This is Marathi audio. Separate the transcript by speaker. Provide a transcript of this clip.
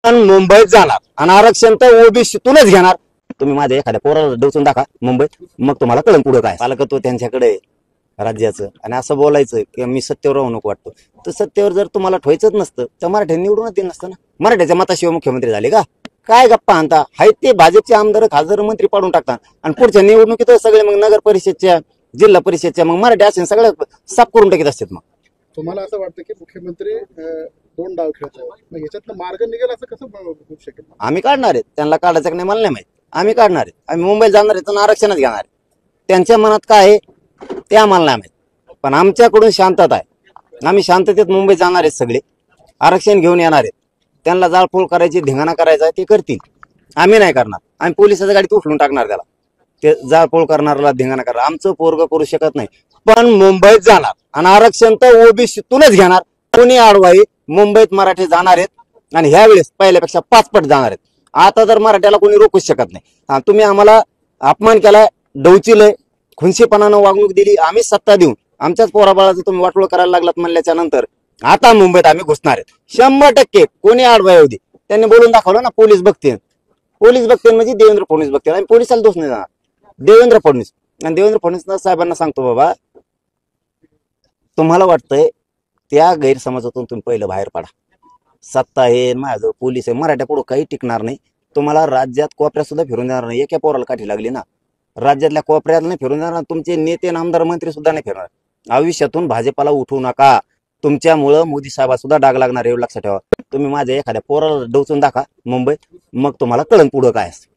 Speaker 1: पण मुंबईत जाणार आणि आरक्षण तर ओबीसीतूनच घेणार। तुम्ही माझ्या एखाद्या पोराला डोचून दाखवा मुंबईत, मग तुम्हाला कळण पुढं काय पालकत्व त्यांच्याकडे आहे राज्याचं। आणि असं बोलायचं की मी सत्तेवर राहू नको वाटतो, तर सत्तेवर जर तुम्हाला ठेवायचंच नसतं तर मराठ्यांनी निवडूनच दिलं नसतं ना। मराठ्याच्या मताशिवाय मुख्यमंत्री झाले का? काय गप्पा आणता? हाय ते भाजपचे आमदार खासदार मंत्री पाडून टाकतात आणि पुढच्या निवडणुकीत सगळे मग नगर परिषदच्या जिल्हा परिषदच्या मग मराठी असेल सगळं साफ करून टाकीत असतात। मग
Speaker 2: तुम्हाला असं वाटतं की मुख्यमंत्री दोन डाव खेळत आहेत, मग ह्याच्यातनं मार्ग निघेल असं कसं होऊ शकेल?
Speaker 1: आम्ही काढणार आहेत, त्यांना काढायचं की नाही मला नाही माहित। आम्ही काढणार आहेत, आम्ही मुंबईत जाणार आहेत आणि आरक्षणच घेणार आहे। त्यांच्या मनात काय आहे ते आम्हाला नाही माहित, पण आमच्याकडून शांतता आहे। आम्ही शांततेत मुंबईत जाणार आहेत, सगळे आरक्षण घेऊन येणार आहेत। त्यांना जाळपोळ करायची धिंगाणा करायचा ते करतील, आम्ही नाही करणार। आम्ही पोलिसाच्या गाडीत उचलून टाकणार त्याला, ते जाळपोळ करणाऱ्याला धिंगाणा करणार। आमचं पोरग करू शकत नाही, पण मुंबईत जाणार आणि आरक्षण तर ओबीसीतूनच घेणार। कोणी अडवाई मुंबईत मराठी जाणार आहेत आणि ह्यावेळेस पहिल्यापेक्षा 5 पट जाणार आहेत। आता तर मराठ्याला कोणी रोखूच शकत नाही। तुम्ही आम्हाला अपमान केलाय, डवचिलय, खुनशीपणानं वागणूक दिली, आम्ही सत्ता देऊन आमच्याच पोराबाळाचं तुम्ही वाटोळ करायला लागलात म्हणल्याच्या नंतर आता मुंबईत आम्ही घुसणार आहेत 100%। कोणी अडवाई होती त्यांनी बोलून दाखवलं ना, पोलीस बघतील म्हणजे देवेंद्र फडणवीस बघतील। आणि पोलिसाला दोष नाही जाणार, देवेंद्र फडणवीस। आणि देवेंद्र फडणवीस साहेबांना सांगतो, बाबा तुम्हाला वाटतंय त्या गैरसमजातून तुम्ही पहिलं बाहेर पडा। सत्ता आहे, माझं पोलीस आहे, मराठ्या पुढे काही टिकणार नाही। तुम्हाला राज्यात कोपऱ्यात सुद्धा फिरून देणार नाही। एका पोराला काठी लागली ना, राज्यातल्या कोपऱ्यात नाही फिरून देणार, तुमचे नेते आमदार मंत्री सुद्धा नाही फिरणार। आयुष्यातून भाजपाला उठवू नका, तुमच्यामुळं मोदी साहेबा सुद्धा डाग लागणार, एवढं लक्षात ठेवा। तुम्ही माझ्या एखाद्या पोराला डोचून दाखवा मुंबईत, मग तुम्हाला कळण पुढं काय असतं।